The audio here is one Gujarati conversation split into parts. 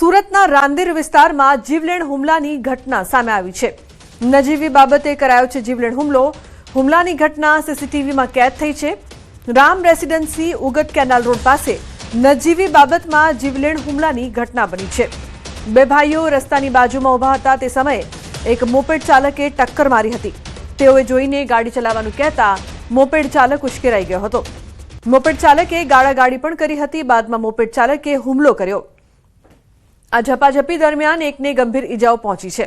સુરતના રાંદેર વિસ્તારમાં જીવલેણ હુમલાની ઘટના સામે આવી છે। નજીવી બાબતે કરાયો છે જીવલેણ હુમલો। હુમલાની ઘટના સીસીટીવીમાં કેદ થઈ છે। Ram residency Ugat canal road પાસે નજીવી બાબતમાં જીવલેણ હુમલાની ઘટના બની છે। બે ભાઈઓ રસ્તાની બાજુમાં ઊભા હતા તે સમયે એક મોપેડ ચાલકે ટક્કર મારી હતી। તેઓએ જોઈને ગાડી ચલાવવાનું કહેતા મોપેડ ચાલક ઉશ્કેરાઈ ગયો હતો। મોપેડ ચાલકે ગાળાગાળી પણ કરી હતી। બાદમાં મોપેડ ચાલકે હુમલો કર્યો। આ ઝપાઝપી દરમિયાન એકને ગંભીર ઈજાઓ પહોંચી છે।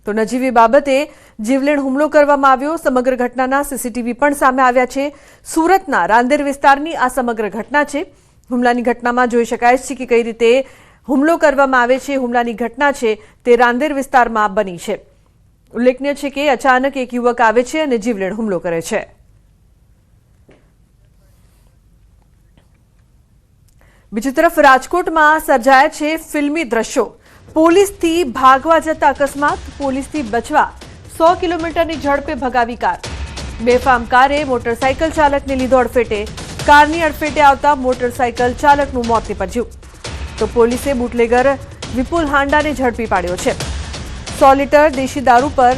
તો નજીવી બાબતે જીવલેણ હુમલો કરવામાં આવ્યો। સમગ્ર ઘટનાના સીસીટીવી પણ સામે આવ્યા છે। સુરતના રાંદેર વિસ્તારની આ સમગ્ર ઘટના છે। હુમલાની ઘટનામાં જોઈ શકાય છે કે કઈ રીતે હુમલો કરવામાં આવે છે। હુમલાની ઘટના છે તે રાંદેર વિસ્તારમાં બની છે। ઉલ્લેખનીય છે કે અચાનક એક યુવક આવે છે અને જીવલેણ હુમલો કરે છે। બીજી તરફ રાજકોટમાં સર્જાયા છે ફિલ્મી દ્રશ્યો। પોલીસથી ભાગવા જતા અકસ્માત। પોલીસથી બચવા 100 કિલોમીટરની ઝડપે ભગાવી કાર। બેફામ કારે મોટરસાયકલ ચાલકને લીધો અડફેટે। કારની અડફેટે આવતા મોટરસાયકલ ચાલકનું મોત નીપજ્યું। તો પોલીસે બુટલેગર વિપુલ હાંડાને ઝડપી પાડ્યો છે। 100 લીટર દેશી દારૂ પર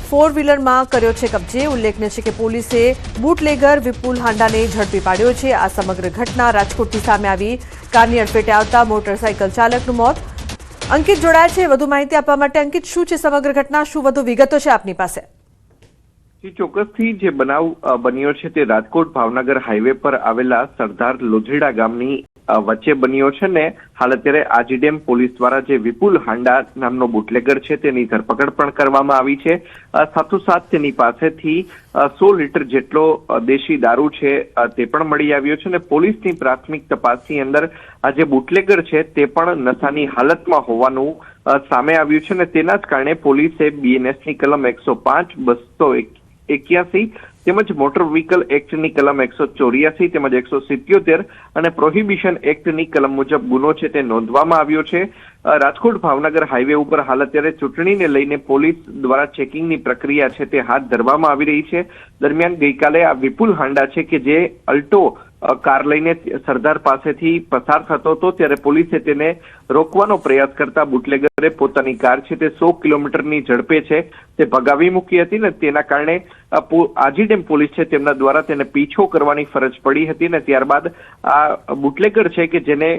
4 વ્હીલરમાં કર્યો છે કબજે। ઉલ્લેખનીય છે કે પોલીસે બુટલેગર વિપુલ હાંડાને ઝડપી પાડ્યો છે। આ સમગ્ર ઘટના રાજકોટથી સામે આવી। કારની અડફેટે આવતા મોટરસાયકલ ચાલકનું મોત। અંકિત જોડાયા છે વધુ માહિતી આપવા માટે। અંકિત, શું છે સમગ્ર ઘટના? શું વધુ વિગતો છે આપની પાસે? ચોક્કસથી જે બનાવ બન્યો છે તે રાજકોટ ભાવનગર હાઈવે પર આવેલા સરદાર લોધીડા ગામની વચ્ચે બન્યો છે ને હાલ અત્યારે આજીડેમ પોલીસ દ્વારા જે વિપુલ હાંડા નામનો બુટલેગર છે તેની ધરપકડ પણ કરવામાં આવી છે। સાથોસાથ તેની પાસેથી 100 લીટર જેટલો દેશી દારૂ છે તે પણ મળી આવ્યો છે અને પોલીસની પ્રાથમિક તપાસની અંદર આ જે બુટલેગર છે તે પણ નશાની હાલતમાં હોવાનું સામે આવ્યું છે અને તેના જ કારણે પોલીસે બીએનએસની કલમ 105, 281 તેમજ મોટર વ્હીકલ એક્ટની કલમ 184 તેમજ 177 અને પ્રોહિબિશન એક્ટની કલમ મુજબ ગુનો છે તે નોંધવામાં આવ્યો છે। રાજકોટ ભાવનગર હાઈવે ઉપર હાલ અત્યારે ચૂંટણીને લઈને પોલીસ દ્વારા ચેકિંગની પ્રક્રિયા છે તે હાથ ધરવામાં આવી રહી છે। દરમિયાન ગઈકાલે આ વિપુલ હાંડા છે કે જે અલ્ટો કાર લઈને સરદાર પાસેથી પસાર થતો હતો ત્યારે પોલીસે તેને રોકવાનો પ્રયાસ કરતા બુટલેગરે પોતાની કાર છે તે 100 કિલોમીટરની ઝડપે છે તે ભગાવી મૂકી હતી ને તેના કારણે આજીડેમ પોલીસ છે તેમના દ્વારા તેને પીછો કરવાની ફરજ પડી હતી ને ત્યારબાદ આ બુટલેગર છે કે જેને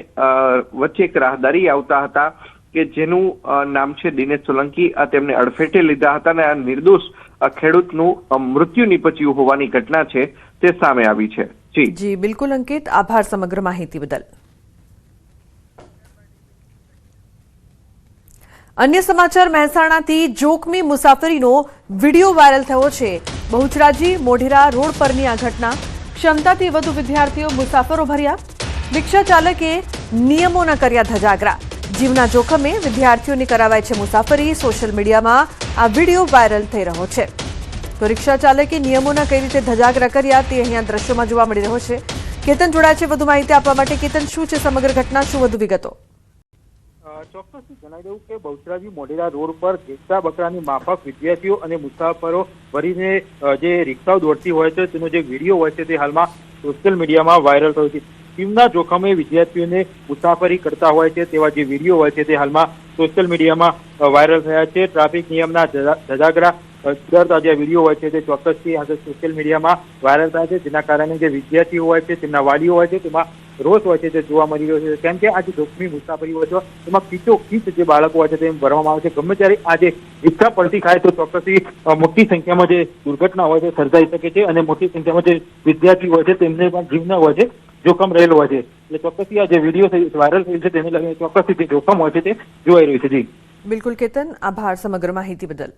વચ્ચે એક રાહદારી આવતા હતા કે જેનું નામ છે દિનેશ સોલંકી તેમને અડફેટે લીધા હતા અને આ નિર્દોષ ખેડૂતનું મૃત્યુ નીપજ્યું હોવાની ઘટના છે તે સામે આવી છે। જી બિલકુલ અંકિત, આભાર સમગ્ર માહિતી બદલ। અન્ય સમાચાર, મહેસાણાથી જોખમી મુસાફરીનો વિડીયો વાયરલ થયો છે। બહુચરાજી મોઢેરા રોડ પરની આ ઘટના। ક્ષમતાથી વધુ વિદ્યાર્થીઓ મુસાફરો ભર્યા। રિક્ષા ચાલકે નિયમોના કર્યા ધજાગરા। જીવના જોખમે વિદ્યાર્થીઓને કરાવાય છે મુસાફરી। સોશિયલ મીડિયામાં આ વિડીયો વાયરલ થઈ રહ્યો છે। તો રિક્ષા ચાલકે નિયમોના કઈ રીતે ધજાગરા કર્યા તે અહીંયા દ્રશ્યોમાં જોવા મળી રહ્યો છે। કેતન જોડાય છે વધુ માહિતી આપવા માટે। કેતન, શું છે સમગ્ર ઘટના? શું વધુ વિગતો? ચોક્કસથી જણાવી દઉં કે બહુચરાજી મોઢેરા રોડ પર ઘેટા બકરાની માફક વિદ્યાર્થીઓ અને મુસાફરો ભરીને જે રિક્ષાઓ દોડતી હોય છે તેનો જે વિડીયો હોય છે તે હાલમાં સોશિયલ મીડિયામાં વાયરલ થયો છે। જીવના જોખમે વિદ્યાર્થીઓને મુસાફરી કરતા હોય છે તેવા જે વિડીયો હોય છે તે હાલમાં સોશિયલ મીડિયામાં વાયરલ થયા છે। ટ્રાફિક નિયમના ધજાગરા કરતા જે વિડીયો હોય છે તે ચોક્કસથી આજે સોશિયલ મીડિયામાં વાયરલ થાય છે, જેના કારણે જે વિદ્યાર્થીઓ હોય છે તેમના વાલીઓ હોય છે તેમાં રોષ હોય છે તે જોવા મળી રહ્યો છે। કેમ કે આ જે જોખમી મુસાફરી હોય છે તેમાં ખીચોખીચ જે બાળકો હોય છે તેમ ભરવામાં આવે છે। ગમે ત્યારે આ જે રિક્ષા પલટી ખાય તો ચોક્કસથી મોટી સંખ્યામાં જે દુર્ઘટના હોય છે સર્જાઈ શકે છે અને મોટી સંખ્યામાં જે વિદ્યાર્થી હોય છે તેમને પણ જીવના હોય છે જોખમ રહેલું હોય છે। એટલે ચોક્કસથી આ જે વિડીયો વાયરલ થયું છે તેને લઈને ચોક્કસથી જે જોખમ હોય છે તે જોવાઈ રહ્યું છે। જી બિલકુલ કેતન, આભાર સમગ્ર માહિતી બદલ।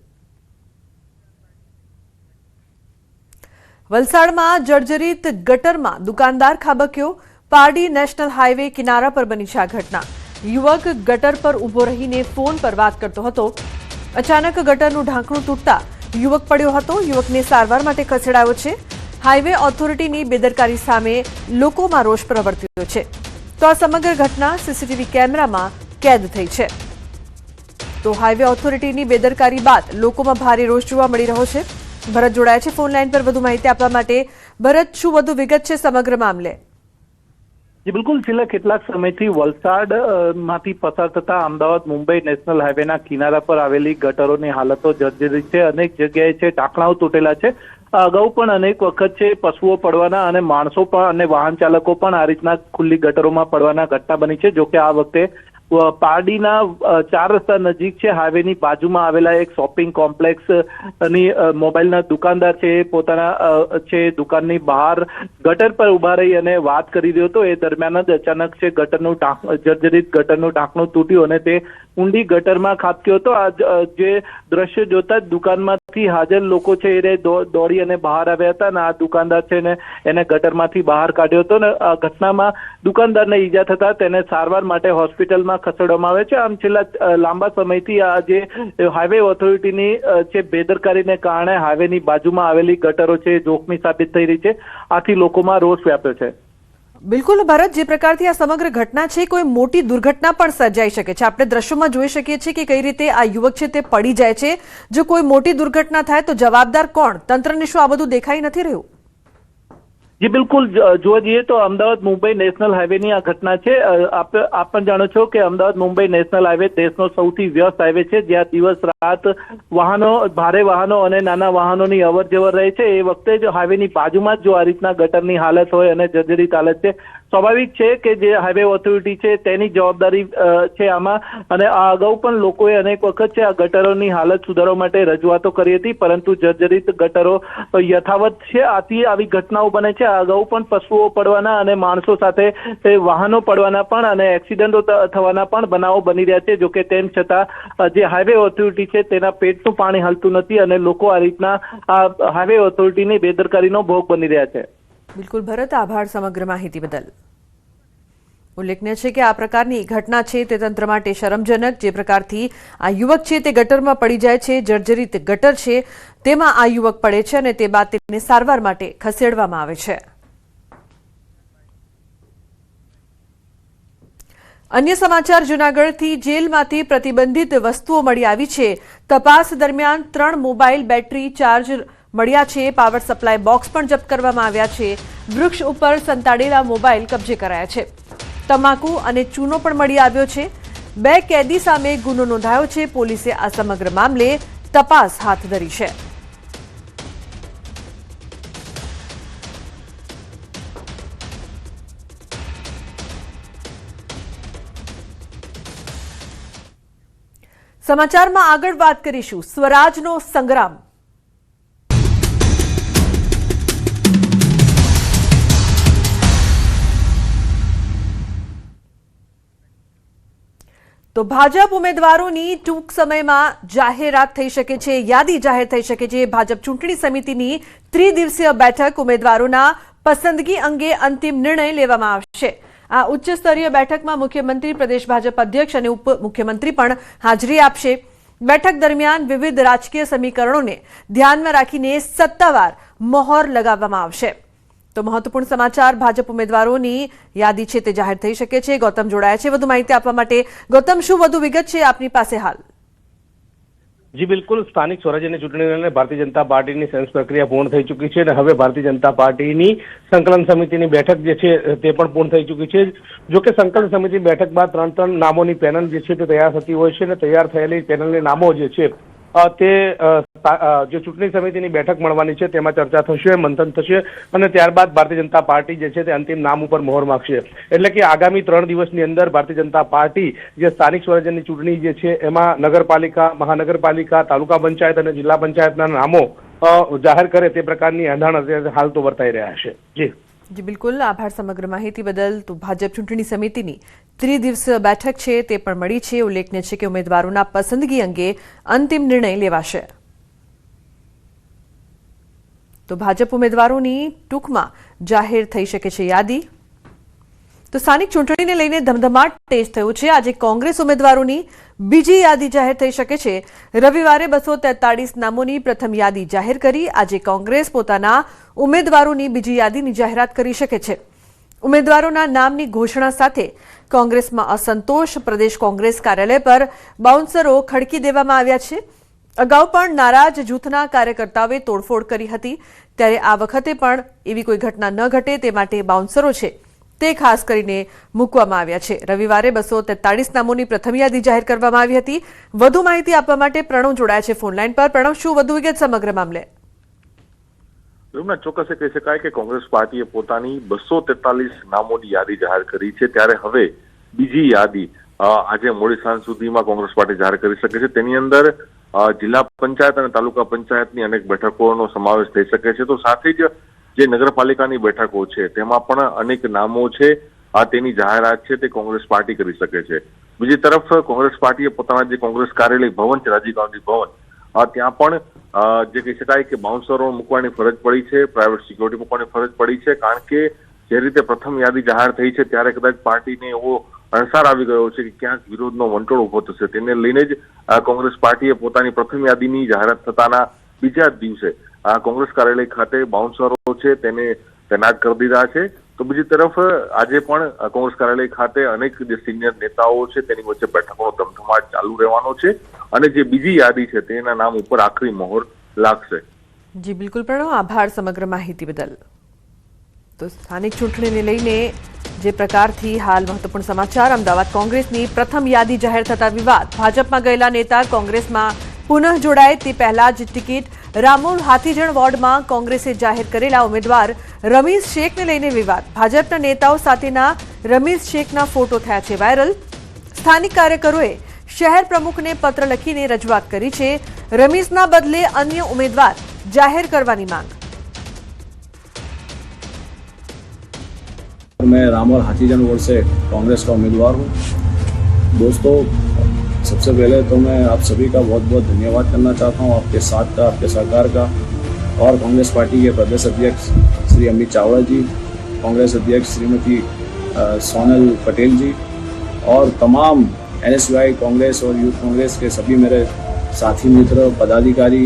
વલસાડમાં જર્જરિત ગટરમાં દુકાનદાર ખાબક્યો। પારડી નેશનલ હાઈવે કિનારા પર બની છે આ ઘટના। યુવક ગટર પર ઊભો રહીને ફોન પર વાત કરતો હતો। અચાનક ગટરનું ઢાંકણું તૂટતા યુવક પડ્યો હતો। યુવકને સારવાર માટે ખસેડાયો છે। હાઈવે ઓથોરિટીની બેદરકારી સામે લોકોમાં રોષ પ્રવર્ત્યો છે। તો આ સમગ્ર ઘટના સીસીટીવી કેમેરામાં કેદ થઈ છે। તો હાઈવે ઓથોરિટીની બેદરકારી બાદ લોકોમાં ભારે રોષ જોવા મળી રહ્યો છે। ભરત જોડાયા છે ફોન લાઈન પર વધુ માહિતી આપવા માટે। ભરત, શું વધુ વિગત છે સમગ્ર મામલે? જી બિલકુલ, છેલ્લા કેટલાક સમયથી વલસાડ માંથી પસાર થતા અમદાવાદ મુંબઈ નેશનલ હાઈવેના કિનારા પર આવેલી ગટરોની હાલતો જર્જરિત છે. અનેક જગ્યાએ છે ટાંકણાઓ તૂટેલા છે. અગાઉ પણ અનેક વખત છે પશુઓ પડવાના અને માણસો પણ અને વાહન ચાલકો પણ આ રીતના ખુલ્લી ગટરોમાં પડવાના ઘટના બની છે. જોકે આ વખતે પારડીના 4 રસ્તા નજીક છે હાઈવેની બાજુમાં આવેલા એક શોપિંગ કોમ્પ્લેક્સ ની મોબાઈલના દુકાનદાર છે પોતાના છે દુકાનની બહાર ગટર પર ઉભા રહી અને વાત કરી રહ્યો હતો. એ દરમિયાન જ અચાનક છે જર્જરિત ગટરનું ઢાંકણું તૂટ્યું અને તે ઊંડી ગટરમાં ખાબક્યો હતો. આ જે દ્રશ્ય જોતા જ દુકાનમાંથી હાજર લોકો છે એ દોડી અને બહાર આવ્યા હતા અને આ દુકાનદાર છે ને એને ગટરમાંથી બહાર કાઢ્યો હતો ને આ ઘટનામાં દુકાનદારને ઈજા થતા તેને સારવાર માટે હોસ્પિટલમાં ખસેડવામાં આવે છે. આમ છેલ્લા લાંબા સમયથી આ જે હાઈવે ઓથોરિટીની છે બેદરકારીને કારણે હાઈવેની બાજુમાં આવેલી ગટરો છે જોખમી સાબિત થઈ રહી છે. આથી લોકોમાં રોષ વ્યાપ્યો છે. બિલકુલ ભરત, જે પ્રકારથી આ સમગ્ર ઘટના છે કોઈ મોટી દુર્ઘટના પણ સર્જાઈ શકે છે. આપણે દ્રશ્યોમાં જોઈ શકીએ છીએ કે કઈ રીતે આ યુવક છે તે પડી જાય છે. જો કોઈ મોટી દુર્ઘટના થાય તો જવાબદાર કોણ? તંત્રને શું આ બધું દેખાઈ નથી રહ્યું? જી બિલકુલ, જોવા જઈએ તો અમદાવાદ મુંબઈ નેશનલ હાઈવેની આ ઘટના છે. આપ પણ જાણો છો કે અમદાવાદ મુંબઈ નેશનલ હાઈવે દેશનો સૌથી વ્યસ્ત હાઈવે છે, જ્યાં દિવસ રાત વાહનો, ભારે વાહનો અને નાના વાહનોની અવર જવર રહે છે. એ વખતે જ હાઈવેની બાજુમાં જ જો આ રીતના ગટરની હાલત હોય અને જર્જરિત હાલત છે, સ્વાભાવિક છે કે જે હાઈવે ઓથોરિટી છે તેની જવાબદારી છે આમાં. અને આ અગાઉ પણ લોકોએ અનેક વખત છે આ ગટરોની હાલત સુધારવા માટે રજૂઆતો કરી હતી, પરંતુ જર્જરિત ગટરો યથાવત છે. આથી આવી ઘટનાઓ બને છે. અગાઉ પણ પશુઓ પડવાના અને માણસો સાથે વાહનો પડવાના પણ અને એક્સિડન્ટો થવાના પણ બનાવો બની રહ્યા છે. જોકે તેમ છતાં જે હાઈવે ઓથોરિટી છે તેના પેટનું પાણી હલતું નથી અને લોકો આ રીતના આ હાઈવે ઓથોરિટીની બેદરકારીનો ભોગ બની રહ્યા છે. બિલકુલ ભરત, આભાર સમગ્ર માહિતી બદલ. ઉલ્લેખનીય છે કે આ પ્રકારની ઘટના છે તે તંત્ર માટે શરમજનક. જે પ્રકારથી આ યુવક છે તે ગટરમાં પડી જાય છે, જર્જરિત ગટર છે તેમાં આ યુવક પડે છે અને તે બાદ તેને સારવાર માટે ખસેડવામાં આવે છે. અન્ય સમાચાર, જૂનાગઢથી જેલમાંથી પ્રતિબંધિત વસ્તુઓ મળી આવી છે. તપાસ દરમિયાન 3 મોબાઈલ બેટરી ચાર્જ મળ્યા છે. પાવર સપ્લાય બોક્સ પણ જપ્ત કરવામાં આવ્યા છે. વૃક્ષ ઉપર સંતાડેલા મોબાઈલ કબજે કરાયા છે. તમાકુ અને ચૂનો પણ મળી આવ્યો છે. 2 કેદી સામે ગુનો નોંધાયો છે. પોલીસે આ સમગ્ર મામલે તપાસ હાથ ધરી છે. સમાચારમાં આગળ વાત કરીશું સ્વરાજનો સંગ્રામ. તો ભાજપ ઉમેદવારોની ટૂંક સમયમાં જાહેરાત થઈ શકે છે, યાદી જાહેર થઈ શકે છે. ભાજપ ચૂંટણી સમિતિની ત્રિદિવસીય બેઠક ઉમેદવારોના પસંદગી અંગે અંતિમ નિર્ણય લેવામાં આવશે. આ ઉચ્ચ સ્તરીય બેઠકમાં મુખ્યમંત્રી, પ્રદેશ ભાજપ અધ્યક્ષ અને ઉપમુખ્યમંત્રી પણ હાજરી આપશે. બેઠક દરમિયાન વિવિધ રાજકીય સમીકરણોને ધ્યાનમાં રાખીને સત્તાવાર મહોર લગાવવામાં આવશે. તો મહત્વપૂર્ણ સમાચાર, ભાજપ ઉમેદવારોની યાદી છે તે જાહેર થઈ શકે છે. ગૌતમ જોડાયા છે વધુ માહિતી આપવા માટે. ગૌતમ, શું વધુ વિગત છે આપની પાસે હાલ? જી બિલકુલ, સ્થાનિક સ્વરાજ્યની ચૂંટણીને ભારતીય જનતા પાર્ટીની સેન્સ પ્રક્રિયા પૂર્ણ થઈ ચૂકી છે અને હવે ભારતીય જનતા પાર્ટીની સંકલન સમિતિની બેઠક જે છે તે પણ પૂર્ણ થઈ ચૂકી છે. જોકે સંકલન સમિતિ બેઠક બાદ 3 નામોની પેનલ જે છે તે તૈયાર થતી હોય છે અને તૈયાર થયેલી પેનલના નામો જે છે તે જે ચૂંટણી સમિતિની બેઠક મળવાની છે તેમાં ચર્ચા થશે, મંથન થશે અને ત્યારબાદ ભારતીય જનતા પાર્ટી જે છે તે અંતિમ નામ ઉપર મહોર માગશે. એટલે કે આગામી 3 દિવસની અંદર ભારતીય જનતા પાર્ટી જે સ્થાનિક સ્વરાજ્યની ચૂંટણી જે છે એમાં નગરપાલિકા, મહાનગરપાલિકા, તાલુકા પંચાયત અને જિલ્લા પંચાયતના નામો જાહેર કરે તે પ્રકારની એંધાણ હાલ તો વર્તાઈ રહ્યા છે. જી બિલકુલ, આભાર સમગ્ર માહિતી બદલ. તો ભાજપ ચૂંટણી સમિતિની ત્રિદિવસીય બેઠક છે તે પણ મળી છે. ઉલ્લેખનીય છે કે ઉમેદવારોના પસંદગી અંગે અંતિમ નિર્ણય લેવાશે. તો ભાજપ ઉમેદવારોની ટૂંકમાં જાહેર થઈ શકે છે યાદી. તો સ્થાનિક ચૂંટણીને લઈને ધમધમાટ તેજ થયો છે. આજે કોંગ્રેસ ઉમેદવારોની બીજી યાદી જાહેર થઈ શકે છે. રવિવારે 243 નામોની પ્રથમ યાદી જાહેર કરી. આજે કોંગ્રેસ પોતાના ઉમેદવારોની બીજી યાદીની જાહેરાત કરી શકે છે. ઉમેદવારોના નામની ઘોષણા સાથે કોંગ્રેસમાં અસંતોષ. પ્રદેશ કોંગ્રેસ કાર્યાલય પર બાઉન્સરો ખડકી દેવામાં આવ્યા છે. અગાઉ પણ નારાજ જૂથના કાર્યકર્તાઓએ તોડફોડ કરી હતી, ત્યારે આ વખતે પણ એવી કોઈ ઘટના ન ઘટે તે માટે બાઉન્સરો છે તે ખાસ કરીને મૂકવામાં આવ્યા છે. રવિવારે 243 નામોની પ્રથમ યાદી જાહેર કરવામાં આવી હતી. વધુ માહિતી આપવા માટે પ્રણવ જોડાયા છે ફોનલાઈન પર. પ્રણવ, શું વધુ વિગત સમગ્ર મામલે? ચોક્કસ કહી શકાય કે કોંગ્રેસ પાર્ટીએ પોતાની 243 નામોની યાદી જાહેર કરી છે, ત્યારે હવે બીજી યાદી આજે મોડી સાંજ સુધીમાં કોંગ્રેસ પાર્ટી જાહેર કરી શકે છે. તેની અંદર જિલ્લા પંચાયત અને તાલુકા પંચાયતની અનેક બેઠકોનો સમાવેશ થઈ શકે છે. તો સાથે જ જે નગરપાલિકાની બેઠકો છે તેમાં પણ અનેક નામો છે, તેની જાહેરાત છે તે કોંગ્રેસ પાર્ટી કરી શકે છે. બીજી તરફ કોંગ્રેસ પાર્ટીએ પોતાના જે કોંગ્રેસ કાર્યાલય ભવન છે, રાજીવ ગાંધી ભવન, ત્યાં પણ જે કહી શકાય કે બાઉન્સરો મૂકવાની ફરજ પડી છે, પ્રાઇવેટ સિક્યોરિટી મૂકવાની ફરજ પડી છે, કારણ કે જે રીતે પ્રથમ યાદી જાહેર થઈ છે ત્યારે કદાચ પાર્ટીને એવો અણસાર આવી ગયો છે કે ક્યાંક વિરોધનો વંટોળ ઉભો થશે. તેને લઈને જ કોંગ્રેસ પાર્ટીએ પોતાની પ્રથમ યાદીની જાહેરાત થતાના બીજા જ દિવસે કોંગ્રેસ કાર્યાલય ખાતે બાઉન્સરો છે તેને તૈનાત કરી દીધા છે. તો બીજી તરફ આજે પણ કોંગ્રેસ કાર્યાલય ખાતે અનેક જે સિનિયર નેતાઓ છે તેની વચ્ચે બેઠકોનો ધમધમાટ ચાલુ રહેવાનો છે અને જે બીજી યાદી છે તેના નામ ઉપર આખરી મહોર લાગશે. જી બિલકુલ પ્રણવ, આભાર સમગ્ર માહિતી બદલ. તો સ્થાનિક ચૂંટણીને લઈને જે પ્રકારથી હાલ મહત્વપૂર્ણ સમાચાર. અમદાવાદ કોંગ્રેસની પ્રથમ યાદી જાહેર થતા વિવાદ. ભાજપમાં ગયેલા નેતા કોંગ્રેસમાં પુનઃ જોડાય તે પહેલા જ ટિકિટ. રામોલ હાથીજણ વોર્ડમાં કોંગ્રેસે જાહેર કરેલા ઉમેદવાર રમીઝ શેખને લઈને વિવાદ. ભાજપના નેતાઓ સાથેના રમીઝ શેખના ફોટો થયા છે વાયરલ. સ્થાનિક કાર્યકરોએ શહેર પ્રમુખને પત્ર લખીને રજૂઆત કરી છે. રમીઝના બદલે અન્ય ઉમેદવાર જાહેર કરવાની માંગ. मैं रामौर हाथीजन वोट से कांग्रेस का उम्मीदवार हूँ. दोस्तों, सबसे पहले तो मैं आप सभी का बहुत बहुत धन्यवाद करना चाहता हूँ, आपके साथ का, आपके सरकार का, और कांग्रेस पार्टी के प्रदेश अध्यक्ष श्री अमित चावड़ा जी, कांग्रेस अध्यक्ष श्रीमती सोनल पटेल जी और तमाम NSUI कांग्रेस और यूथ कांग्रेस के सभी मेरे साथी मित्र, पदाधिकारी,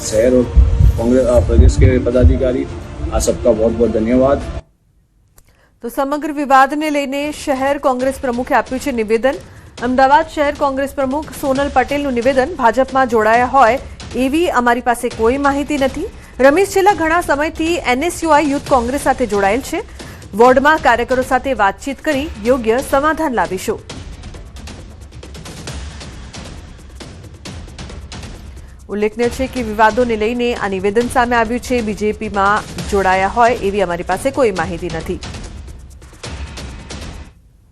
शहर और कांग्रेस प्रदेश के पदाधिकारी, आप सबका बहुत बहुत धन्यवाद. તો સમગ્ર વિવાદને લઈને શહેર કોંગ્રેસ પ્રમુખે આપ્યું છે નિવેદન. અમદાવાદ શહેર કોંગ્રેસ પ્રમુખ સોનલ પટેલનું નિવેદન. ભાજપમાં જોડાયા હોય એવી અમારી પાસે કોઈ માહિતી નથી. રમીઝ છેલ્લા ઘણા સમયથી NSUI યુથ કોંગ્રેસ સાથે જોડાયેલ છે. વોર્ડમાં કાર્યકરો સાથે વાતચીત કરી યોગ્ય સમાધાન લાવીશું. ઉલ્લેખનીય છે કે વિવાદોને લઈને આ નિવેદન સામે આવ્યું છે. બીજેપીમાં જોડાયા હોય એવી અમારી પાસે કોઈ માહિતી નથી.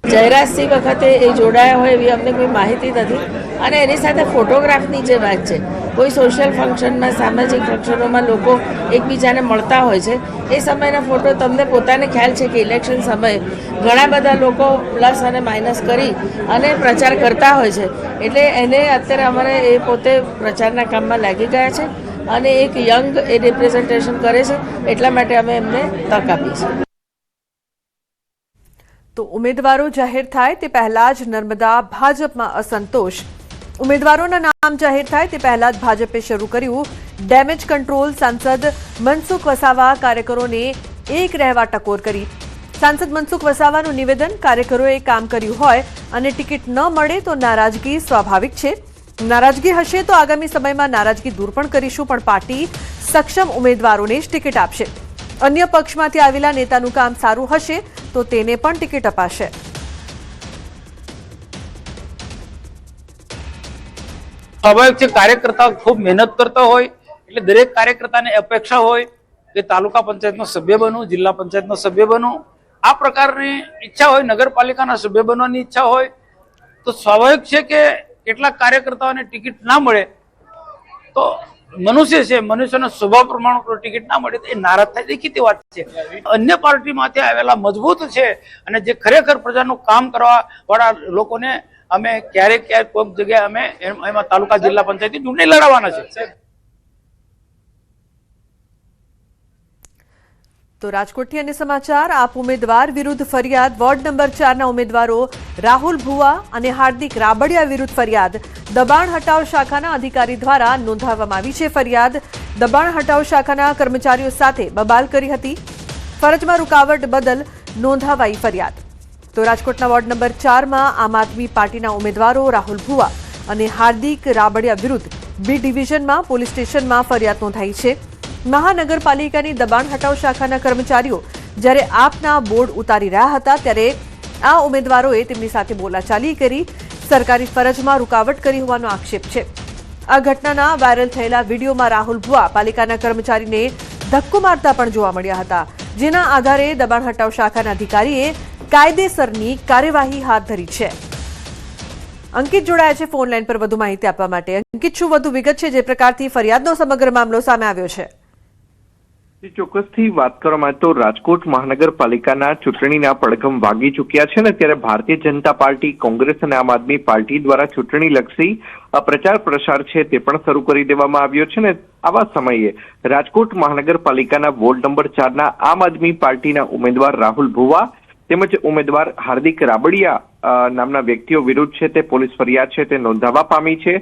જયરાજસિંહ વખતે એ જોડાયા હોય એવી અમને કોઈ માહિતી નથી અને એની સાથે ફોટોગ્રાફની જે વાત છે, કોઈ સોશિયલ ફંક્શનમાં, સામાજિક ફંક્શનોમાં લોકો એકબીજાને મળતા હોય છે એ સમયના ફોટો તમને પોતાને ખ્યાલ છે કે ઇલેક્શન સમયે ઘણા બધા લોકો પ્લસ અને માઇનસ કરી અને પ્રચાર કરતા હોય છે. એટલે એને અત્યારે અમારે એ પોતે પ્રચારના કામમાં લાગી ગયા છે અને એક યંગ એ રિપ્રેઝન્ટેશન કરે છે, એટલા માટે અમે એમને તક આપી છે. તો ઉમેદવારો જાહેર થાય તે પહેલા જ નર્મદા ભાજપમાં અસંતોષ. ઉમેદવારોના નામ જાહેર થાય તે પહેલા જ ભાજપે શરૂ કર્યું ડેમેજ કંટ્રોલ. સાંસદ મનસુખ વસાવા કાર્યકરોને એક રહેવા ટકોર કરી. સાંસદ મનસુખ વસાવાનું નિવેદન. કાર્યકરોએ કામ કર્યું હોય અને ટિકિટ ન મળે તો નારાજગી સ્વાભાવિક છે. નારાજગી હશે તો આગામી સમયમાં નારાજગી દૂર પણ કરીશું, પણ પાર્ટી સક્ષમ ઉમેદવારોને જ ટિકિટ આપશે. અન્ય પક્ષમાંથી આવેલા નેતાનું કામ સારું હશે તો તેને પણ ટિકિટ અપાશે. સ્વાભાવિક છે, કાર્યકર્તા ખૂબ મહેનત કરતા હોય એટલે દરેક કાર્યકર્તાને અપેક્ષા હોય કે તાલુકા પંચાયતનો સભ્ય બનવું, જિલ્લા પંચાયતનો સભ્ય બનવું, આ પ્રકારની ઈચ્છા હોય, નગરપાલિકાના સભ્ય બનવાની ઈચ્છા હોય તો સ્વાભાવિક છે કે કેટલાક કાર્યકર્તાઓને ટિકિટ ના મળે તો મનુષ્ય છે, મનુષ્યનો સ્વભાવ પ્રમાણે ટિકિટ ના મળે તો એ નારાજ થાય, દેખીતી વાત છે. અન્ય પાર્ટીમાંથી આવેલા મજબૂત છે અને જે ખરેખર પ્રજાનું કામ કરવા વાળા લોકોને અમે ક્યારેક કોઈક જગ્યાએ અમે એમાં તાલુકા જિલ્લા પંચાયતની ચૂંટણી લડાવવાના છે. તો રાજકોટથી અન્ય સમાચાર. આપ ઉમેદવાર વિરુદ્ધ ફરિયાદ. વોર્ડ નંબર 4ના ઉમેદવારો રાહુલ ભુવા અને હાર્દિક રાબડિયા વિરુદ્ધ ફરિયાદ. દબાણ હટાવ શાખાના અધિકારી દ્વારા નોંધાવવામાં આવી છે ફરિયાદ. દબાણ હટાવ શાખાના કર્મચારીઓ સાથે બબાલ કરી હતી. ફરજમાં રૂકાવટ બદલ નોંધાવાઈ ફરિયાદ. તો રાજકોટના વોર્ડ નંબર 4માં આમ આદમી પાર્ટીના ઉમેદવારો રાહુલ ભુવા અને હાર્દિક રાબડિયા વિરુદ્ધ બી ડિવિઝનમાં પોલીસ સ્ટેશનમાં ફરિયાદ નોંધાઈ છે. મહાનગરપાલિકાની દબાણ હટાવ શાખાના કર્મચારીઓ જ્યારે આપના બોર્ડ ઉતારી રહ્યા હતા ત્યારે આ ઉમેદવારોએ તેમની સાથે બોલાચાલી કરી સરકારી ફરજમાં રૂકાવટ કરી હોવાનો આક્ષેપ છે. આ ઘટનાના વાયરલ થયેલા વિડીયોમાં રાહુલ ભુવા પાલિકાના કર્મચારીને ધક્કો મારતા પણ જોવા મળ્યા હતા, જેના આધારે દબાણ હટાવ શાખાના અધિકારીએ કાયદેસરની કાર્યવાહી હાથ ધરી છે. અંકિત જોડાયા છે ફોન લાઈન પર વધુ માહિતી આપવા માટે. અંકિત, શું વધુ વિગત છે જે પ્રકારથી ફરિયાદનો સમગ્ર મામલો સામે આવ્યો છે? ચોક્કસથી વાત કરવામાં તો રાજકોટ મહાનગરપાલિકાના ચૂંટણીના પડઘમ વાગી ચૂક્યા છે ને ત્યારે ભારતીય જનતા પાર્ટી, કોંગ્રેસ અને આમ આદમી પાર્ટી દ્વારા ચૂંટણીલક્ષી પ્રચાર પ્રસાર છે તે પણ શરૂ કરી દેવામાં આવ્યો છે ને આવા સમયે રાજકોટ મહાનગરપાલિકાના વોર્ડ નંબર 4 આમ આદમી પાર્ટીના ઉમેદવાર રાહુલ ભુવા તેમજ ઉમેદવાર હાર્દિક રાબડિયા નામના વ્યક્તિઓ વિરુદ્ધ છે તે પોલીસ ફરિયાદ છે તે નોંધાવા પામી છે.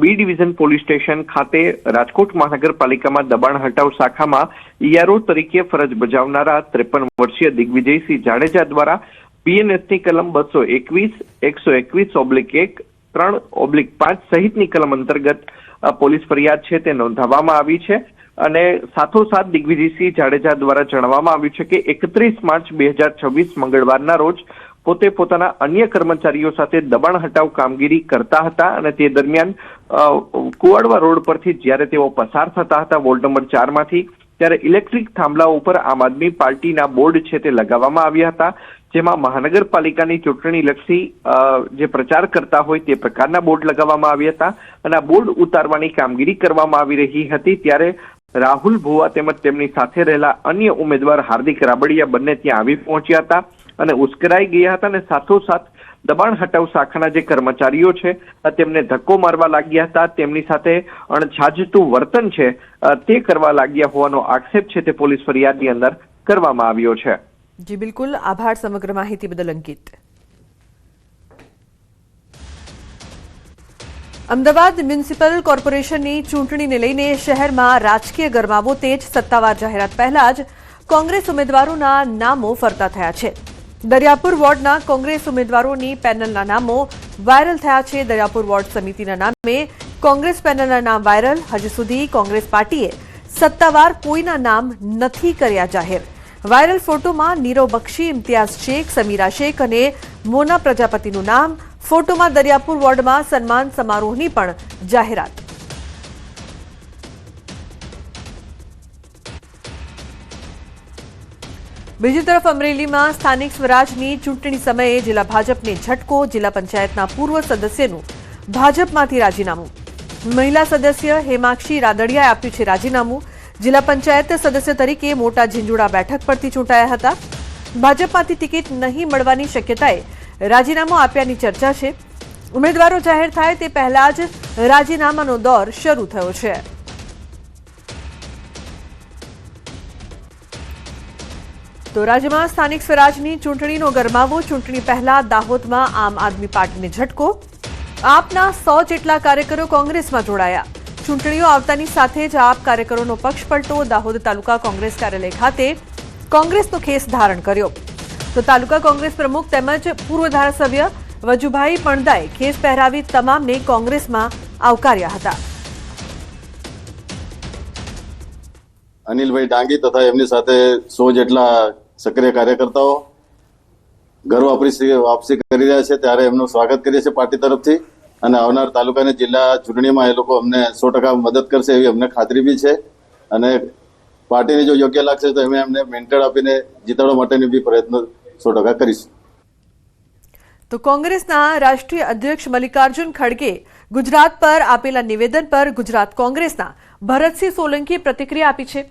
બી ડિવિઝન પોલીસ સ્ટેશન ખાતે રાજકોટ મહાનગરપાલિકામાં દબાણ હટાવ શાખામાં ઈઆરઓ તરીકે ફરજ બજાવનારા 53 વર્ષીય દિગ્વિજયસિંહ જાડેજા દ્વારા બીએનએસની કલમ 221, 121/1, 3/5 સહિતની કલમ અંતર્ગત પોલીસ ફરિયાદ છે તે નોંધાવવામાં આવી છે. અને સાથોસાથ દિગ્વિજયસિંહ જાડેજા દ્વારા જણાવવામાં આવ્યું છે કે 31 માર્ચ 2026 મંગળવારના રોજ પોતે પોતાના અન્ય કર્મચારીઓ સાથે દબાણ હટાવ કામગીરી કરતા હતા અને તે દરમિયાન કુવાડવા રોડ પરથી જ્યારે તેઓ પસાર થતા હતા વોર્ડ નંબર 4 માંથી ત્યારે ઇલેક્ટ્રિક થાંભલા ઉપર આમ આદમી પાર્ટીના બોર્ડ છે તે લગાવવામાં આવ્યા હતા, જેમાં મહાનગરપાલિકાની ચૂંટણીલક્ષી જે પ્રચાર કરતા હોય તે પ્રકારના બોર્ડ લગાવવામાં આવ્યા હતા અને આ બોર્ડ ઉતારવાની કામગીરી કરવામાં આવી રહી હતી. ત્યારે રાહુલ ભુવા તેમજ તેમની સાથે રહેલા અન્ય ઉમેદવાર હાર્દિક રાબડિયા બંને ત્યાં આવી પહોંચ્યા હતા અને ઉશ્કેરાઈ ગયા હતા અને સાથોસાથ દબાણ હટાવ શાખાના જે કર્મચારીઓ છે તેમને ધક્કો મારવા લાગ્યા હતા, તેમની સાથે અણછાજતું વર્તન છે તે કરવા લાગ્યા હોવાનો આક્ષેપ છે તે પોલીસ ફરિયાદની અંદર કરવામાં આવ્યો છે. જી બિલકુલ, આભાર સમગ્ર માહિતી બદલ અંકિત. અમદાવાદ મ્યુનિસિપલ કોર્પોરેશનની ચૂંટણીને લઈને શહેરમાં રાજકીય ગરમાવો તેજ. સત્તાવાર જાહેરાત પહેલા જ કોંગ્રેસ ઉમેદવારોના નામો ફરતા થયા છે. દરિયાપુર વોર્ડના કોંગ્રેસ ઉમેદવારોની પેનલના નામો વાયરલ થયા છે. દરિયાપુર વોર્ડ સમિતિના નામે કોંગ્રેસ પેનલના નામ વાયરલ. હજી સુધી કોંગ્રેસ પાર્ટીએ સત્તાવાર કોઈના નામ નથી કર્યા જાહેર. વાયરલ ફોટોમાં નીરવ બક્ષી, ઇમ્તિયાઝ શેખ, સમીરા શેખ અને મોના પ્રજાપતિનું નામ. ફોટોમાં દરિયાપુર વોર્ડમાં સન્માન સમારોહની પણ જાહેરાત. બીજી તરફ અમરેલીમાં સ્થાનિક સ્વરાજની ચૂંટણી સમયે જિલ્લા ભાજપને ઝટકો. જિલ્લા પંચાયતના પૂર્વ સદસ્યનું ભાજપમાંથી રાજીનામું. મહિલા સદસ્ય હેમાક્ષી રાદડિયાએ આપ્યું છે રાજીનામું. જિલ્લા પંચાયત સદસ્ય તરીકે મોટા ઝીંઝુડા બેઠક પરથી ચૂંટાયા હતા. ભાજપમાંથી ટિકિટ નહીં મળવાની શક્યતાએ રાજીનામું આપ્યાની ચર્ચા છે. ઉમેદવારો જાહેર થાય તે પહેલા જ રાજીનામાનો દોર શરૂ થયો છે. તો રાજ્યમાં સ્થાનિક સ્વરાજની ચૂંટણીનો ગરમાવો. ચૂંટણી પહેલા દાહોદમાં આમ આદમી પાર્ટીને ઝટકો. આપના 100 જેટલા કાર્યકરો કોંગ્રેસમાં જોડાયા. ચૂંટણીઓ આવતાની સાથે જ આપ કાર્યકરોનો પક્ષ પલટો. દાહોદ તાલુકા કોંગ્રેસ કાર્યાલય ખાતે કોંગ્રેસનો ખેસ ધારણ કર્યો. તો તાલુકા કોંગ્રેસ પ્રમુખ તેમજ પૂર્વ ધારાસભ્ય વજુભાઈ પણદાએ ખેસ પહેરાવી તમામને કોંગ્રેસમાં આવકાર્યા હતા. અનિલભાઈ ડાંગી તથા એમની સાથે 100 જેટલા સક્રિય કાર્યકર્તાઓ ઘર વાપસી કરી રહ્યા છે ત્યારે એમનું સ્વાગત કરીએ છીએ પાર્ટી તરફથી અને આવનાર તાલુકા અને જિલ્લા ચૂંટણીમાં એ લોકો અમને 100% મદદ કરશે એવી અમને ખાતરી બી છે અને પાર્ટીને જો યોગ્ય લાગશે તો અમે એમને મેન્ટર આપીને જીતાડવા માટેની બી પ્રયત્ન 100% કરીશું. તો કોંગ્રેસના રાષ્ટ્રીય અધ્યક્ષ મલ્લિકાર્જુન ખડગે ગુજરાત પર આપેલા નિવેદન પર ગુજરાત કોંગ્રેસના ભરતસિંહ સોલંકીએ પ્રતિક્રિયા આપી છે.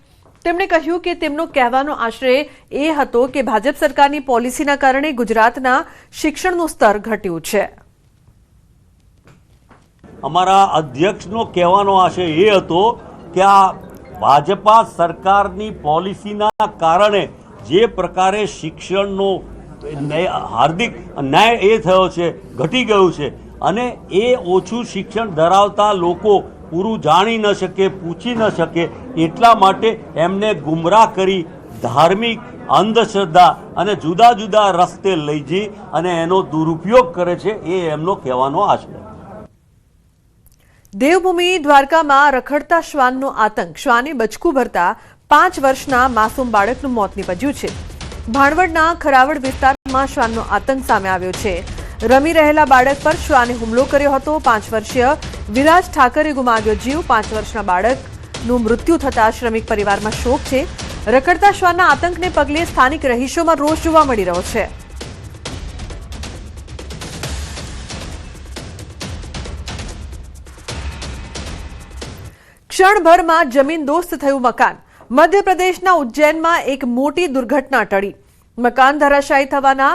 તેમણે કહ્યું કે તેમનો કહેવાનો આશય એ હતો કે ભાજપ સરકારની પોલિસીના કારણે ગુજરાતના શિક્ષણનું સ્તર ઘટ્યું છે. અમારા અધ્યક્ષનો કહેવાનો આશય એ હતો કે આ ભાજપા સરકારની પોલિસીના કારણે જે પ્રકારે શિક્ષણનો હાર્દિક ન્યાય એ થયો છે, ઘટી ગયું છે અને એ ઓછું શિક્ષણ ધરાવતા લોકો પૂરું જાણી ન શકે, પૂછી ન શકે એટલા માટે એમને ગુમરાહ કરી ધાર્મિક અંધશ્રદ્ધા અને જુદા જુદા રસ્તે લઈ જઈ અને એનો દુરુપયોગ કરે છે એ એમનો કહેવાનો આશય. દેવભૂમિ દ્વારકામાં રખડતા શ્વાનનો આતંક. શ્વાને બચકું ભરતા 5 વર્ષના માસૂમ બાળકનું મોત નીપજ્યું છે. ભાણવડના ખરાવડ વિસ્તારમાં શ્વાનનો આતંક સામે આવ્યો છે. રમી રહેલા બાળક પર શ્વાને હુમલો કર્યો હતો. 5 વર્ષીય વિરાજ ઠાકરે ગુમાવ્યો જીવ. 5 વર્ષના બાળકનું મૃત્યુ થતાં શ્રમિક પરિવારમાં શોક છે. રખડતા શ્વાનના આતંકને પગલે સ્થાનિક રહીશોમાં રોષ જોવા મળી રહ્યો છે. ક્ષણભરમાં જમીન દોસ્ત થયું મકાન. મધ્યપ્રદેશના ઉજ્જૈનમાં એક મોટી દુર્ઘટના ટળી. મકાન ધરાશાયી થવાના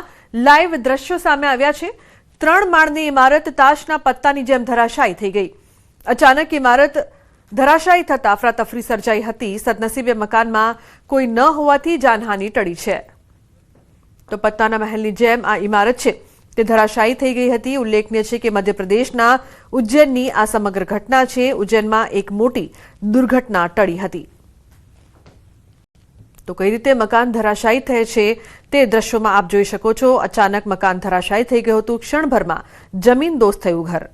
લાઈવ દ્રશ્યો સામે આવ્યા છે. 3 માળની ઇમારત તાશના પત્તાની જેમ ધરાશાયી થઈ ગઈ. અચાનક ઇમારત ધરાશાયી થતા અફરાતફરી સર્જાઈ હતી. સદનસીબે મકાનમાં કોઈ ન હોવાથી જાનહાનિ ટળી છે. તો પત્તાના મહેલની જેમ આ ઇમારત છે તે ધરાશાયી થઈ ગઈ હતી. ઉલ્લેખનીય છે કે મધ્યપ્રદેશના ઉજ્જૈનની આ સમગ્ર ઘટના છે. ઉજ્જૈનમાં એક મોટી દુર્ઘટના ટળી હતી. તો કઈ રીતે મકાન ધરાશાયી થયે છે તે દ્રશ્યોમાં આપ જોઈ શકો છો. અચાનક મકાન ધરાશાયી થઈ ગયું હતું. ક્ષણભરમાં જમીન દોસ્ત થયું ઘર.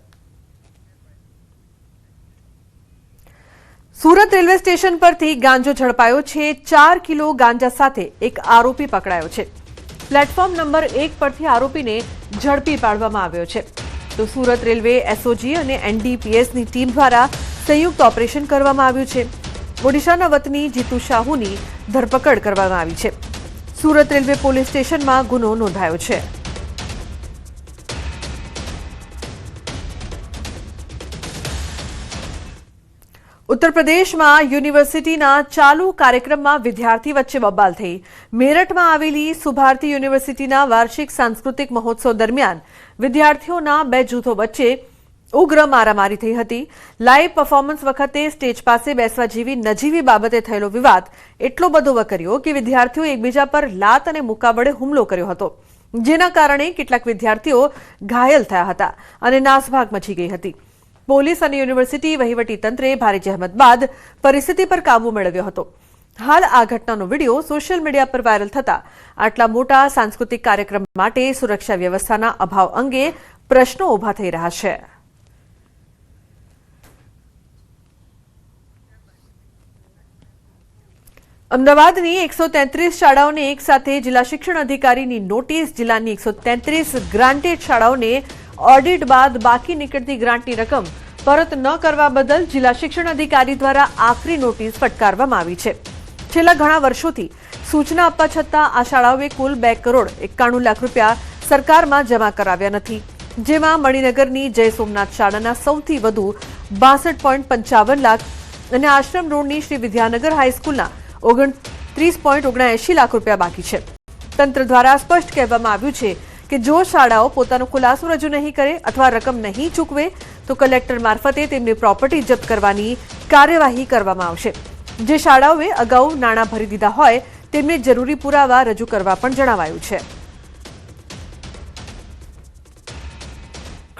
સુરત રેલવે સ્ટેશન પરથી ગાંજો ઝડપાયો છે. 4 કિલો ગાંજા સાથે એક આરોપી પકડાયો છે. પ્લેટફોર્મ નંબર 1 પરથી આરોપીને ઝડપી પાડવામાં આવ્યો છે. તો સુરત રેલવે એસઓજી અને એનડીપીએસની ટીમ દ્વારા સંયુક્ત ઓપરેશન કરવામાં આવ્યું છે. ઓડિશાના વતની જીતુ શાહુની ધરપકડ કરવામાં આવી છે. સુરત રેલવે પોલીસ સ્ટેશનમાં ગુનો નોંધાયો છે. ઉત્તર પ્રદેશમાં યુનિવર્સિટીના ચાલુ કાર્યક્રમમાં વિદ્યાર્થી વચ્ચે બબાલ થઈ. મેરઠમાં આવેલી સુભારતી યુનિવર્સિટીના વાર્ષિક સાંસ્કૃતિક મહોત્સવ દરમિયાન વિદ્યાર્થીઓના 2 જૂથો વચ્ચે ઉગ્ર મારામારી થઈ હતી. લાઇવ પરફોર્મન્સ વખતે સ્ટેજ પાસે બેસવા જેવી નજીવી બાબતે થયેલો વિવાદ એટલો બધો વકર્યો કે વિદ્યાર્થીઓ એકબીજા પર લાત અને મુક્કા વડે હુમલો કર્યો હતો, જેના કારણે કેટલાક વિદ્યાર્થીઓ ઘાયલ થયા હતા અને નાસભાગ મચી ગઈ હતી. પોલીસ અને યુનિવર્સિટી વહીવટીતંત્રે ભારે જહેમત બાદ પરિસ્થિતિ પર કાબુ મેળવ્યો હતો. હાલ આ ઘટનાનો વિડીયો સોશિયલ મીડિયા પર વાયરલ થતા આટલા મોટા સાંસ્કૃતિક કાર્યક્રમ માટે સુરક્ષા વ્યવસ્થાના અભાવ અંગે પ્રશ્નો ઉભા થઈ રહ્યા છે. અમદાવાદની 133 શાળાઓને એક સાથે જિલ્લા શિક્ષણ અધિકારીની નોટિસ. જિલ્લાની 133 ગ્રાન્ટેડ શાળાઓને ઓડિટ બાદ બાકી નીકળતી ગ્રાન્ટની રકમ પરત ન કરવા બદલ જિલ્લા શિક્ષણ અધિકારી દ્વારા આખરી નોટિસ ફટકારવામાં આવી છે. છેલ્લા ઘણા વર્ષોથી સૂચના આપવા છતાં આ શાળાઓએ કુલ 2 કરોડ 91 લાખ રૂપિયા સરકારમાં જમા કરાવ્યા નથી, જેમાં મણિનગરની જય સોમનાથ શાળાના સૌથી વધુ 62.55 લાખ અને આશ્રમ રોડની શ્રી વિદ્યાનગર હાઈસ્કૂલના 29.79 લાખ રૂપિયા બાકી છે. તંત્ર દ્વારા સ્પષ્ટ કહેવામાં આવ્યું છે કે જો શાળાઓ પોતાનો ખુલાસો રજૂ નહીં કરે અથવા રકમ નહીં ચૂકવે તો કલેક્ટર મારફતે તેમની પ્રોપર્ટી જપ્ત કરવાની કાર્યવાહી કરવામાં આવશે. જે શાળાઓએ અગાઉ નાણાં ભરી દીધા હોય તેમને જરૂરી પુરાવા રજૂ કરવા પણ જણાવાયું છે.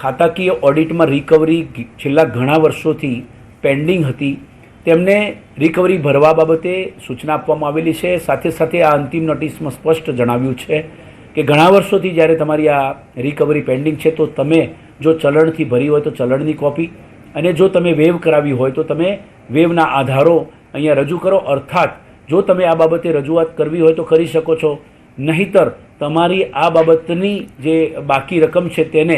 ખાતાકીય ઓડિટમાં રિકવરી છેલ્લા ઘણા વર્ષોથી પેન્ડિંગ હતી, તેમને રિકવરી ભરવા બાબતે સૂચના આપવામાં આવેલી છે. સાથે સાથે આ અંતિમ નોટિસમાં સ્પષ્ટ જણાવ્યું છે કે ઘણા વર્ષોથી જ્યારે તમારી આ રિકવરી પેન્ડિંગ છે તો તમે જો ચલણથી ભરી હોય તો ચલણની કોપી અને જો તમે વેવ કરાવી હોય તો તમે વેવના આધારો અહીંયા રજૂ કરો. અર્થાત જો તમે આ બાબતે રજૂઆત કરવી હોય તો કરી શકો છો, નહીંતર તમારી આ બાબતની જે બાકી રકમ છે તેને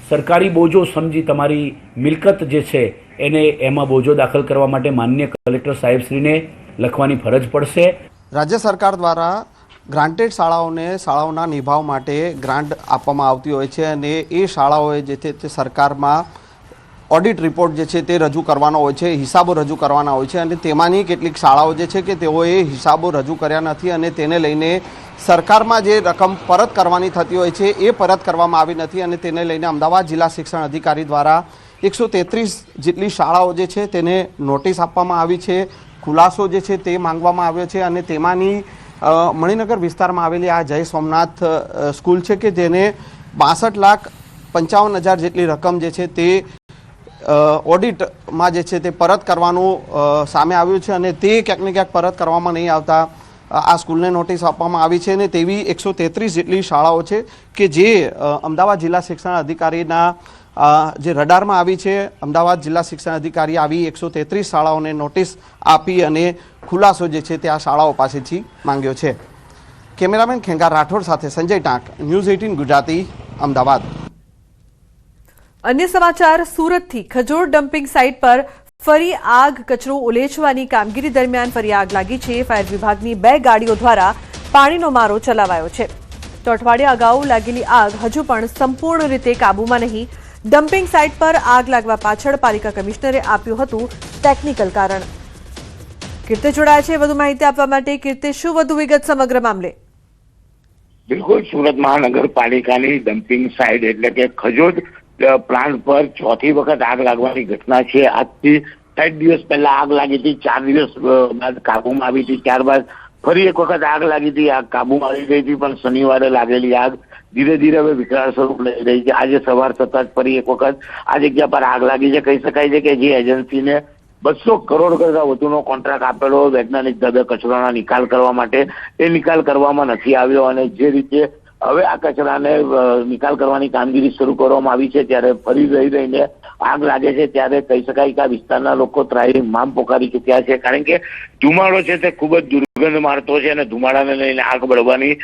સરકારી બોજો સમજી તમારી મિલકત જે છે એને એમાં બોજો દાખલ કરવા માટે માનનીય કલેક્ટર સાહેબશ્રીને લખવાની ફરજ પડશે. રાજ્ય સરકાર દ્વારા ગ્રાન્ટેડ શાળાઓના નિભાવ માટે ગ્રાન્ટ આપવામાં આવતી હોય છે અને એ શાળાઓએ જે છે તે સરકારમાં ઓડિટ રિપોર્ટ જે છે તે રજૂ કરવાનો હોય છે, હિસાબો રજૂ કરવાના હોય છે અને તેમાંની કેટલીક શાળાઓ જે છે કે તેઓએ હિસાબો રજૂ કર્યા નથી અને તેને લઈને સરકારમાં જે રકમ પરત કરવાની થતી હોય છે એ પરત કરવામાં આવી નથી અને તેને લઈને અમદાવાદ જિલ્લા શિક્ષણ અધિકારી દ્વારા 133 જેટલી શાળાઓ જે છે તેને નોટિસ આપવામાં આવી છે, ખુલાસો જે છે તે માંગવામાં આવ્યો છે અને તેમાંની મણિનગર વિસ્તારમાં આવેલી આ જય સોમનાથ સ્કૂલ છે કે જેને 62,55,000 જેટલી રકમ જે છે તે ઓડિટમાં જે છે તે પરત કરવાનું સામે આવ્યું છે અને તે ક્યાંક ને ક્યાંક પરત કરવામાં નહીં આવતા આ સ્કૂલને નોટિસ આપવામાં આવી છે અને તેવી 133 જેટલી શાળાઓ છે કે જે અમદાવાદ જિલ્લા શિક્ષણ અધિકારીના જે રડારમાં આવી છે. અમદાવાદ જિલ્લા શિક્ષણ અધિકારી આવી 133 શાળાઓને નોટિસ આપી અને ખુલાસો જે છે તે આ શાળાઓ પાસેથી માંગ્યો છે. કેમેરામેન ખેંગાર રાઠોડ સાથે સંજય ટાંક, ન્યૂઝ 18 ગુજરાતી, અમદાવાદ. અન્ય સમાચાર. સુરતથી ખજોર ડમ્પિંગ સાઇટ પર ફરી આગ. કચરો ઉલેચવાની કામગીરી દરમિયાન ફરી આગ લાગી છે. ફાયર વિભાગની 2 ગાડીઓ દ્વારા પાણીનો મારો ચલાવાયો છે. તો અઠવાડિયા અગાઉ લાગેલી આગ હજુ પણ સંપૂર્ણ રીતે કાબૂમાં નહીં. ડમ્પિંગ સાઇટ પર આગ લાગવા પાછળ પાલિકા કમિશનરે આપ્યું હતું ટેકનિકલ કારણ. કીર્તિ જોડાયા છે વધુ માહિતી આપવા માટે. કીર્તિ, શું વધુ વિગત સમગ્ર મામલે? બિલકુલ, સુરત મહાનગરપાલિકાની ડમ્પિંગ સાઇટ એટલે કે ખજોદ પ્લાન્ટ પર 4થી વખત આગ લાગવાની ઘટના છે. આજથી 60 દિવસ પહેલા આગ લાગી હતી, 4 દિવસ બાદ કાબૂમાં આવી હતી. ત્યારબાદ ફરી એક વખત આગ લાગી હતી, આગ કાબૂમાં આવી ગઈ હતી. પણ શનિવારે લાગેલી આગ ધીરે ધીરે હવે વિકરાળ સ્વરૂપ લઈ રહી છે. આજે સવાર થતા જ ફરી એક વખત આ જગ્યા પર આગ લાગી છે. કહી શકાય છે કે જે એજન્સીને 200 કરોડ કરતા વધુનો કોન્ટ્રાક્ટ આપેલો વૈજ્ઞાનિક ઢબે કચરાના નિકાલ કરવા માટે, એ નિકાલ કરવામાં નથી આવ્યો. અને જે રીતે હવે આ કચરાને નિકાલ કરવાની કામગીરી શરૂ કરવામાં આવી છે, ત્યારે ફરી રહીને આગ લાગે છે. ત્યારે કહી શકાય કે આ વિસ્તારના લોકો ત્રાહિમામ પોકારી ચૂક્યા છે. કારણ કે ધુમાડો છે તે ખૂબ જ દુર્ગંધ મારતો છે અને ધુમાડાને લઈને આગ બળવાની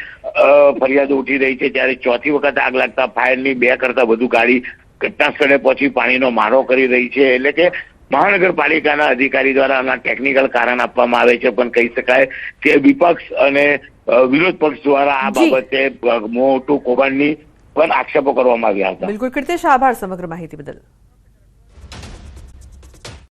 ફરિયાદો ઉઠી રહી છે. ત્યારે 4થી વખત આગ લાગતા ફાયરની 2 કરતા વધુ ગાડી ઘટના સ્થળે પહોંચી પાણીનો મારો કરી રહી છે. એટલે કે મહાનગરપાલિકાના અધિકારી દ્વારા આના ટેકનિકલ કારણ આપવામાં આવે છે, પણ કહી શકાય કે વિપક્ષ અને વિરોધ પક્ષ દ્વારા આ બાબતે મોટું કૌભાંડની પણ આક્ષેપો કરવામાં આવ્યા હતા. બિલકુલ કીર્તિશ, આભાર સમગ્ર માહિતી બદલ.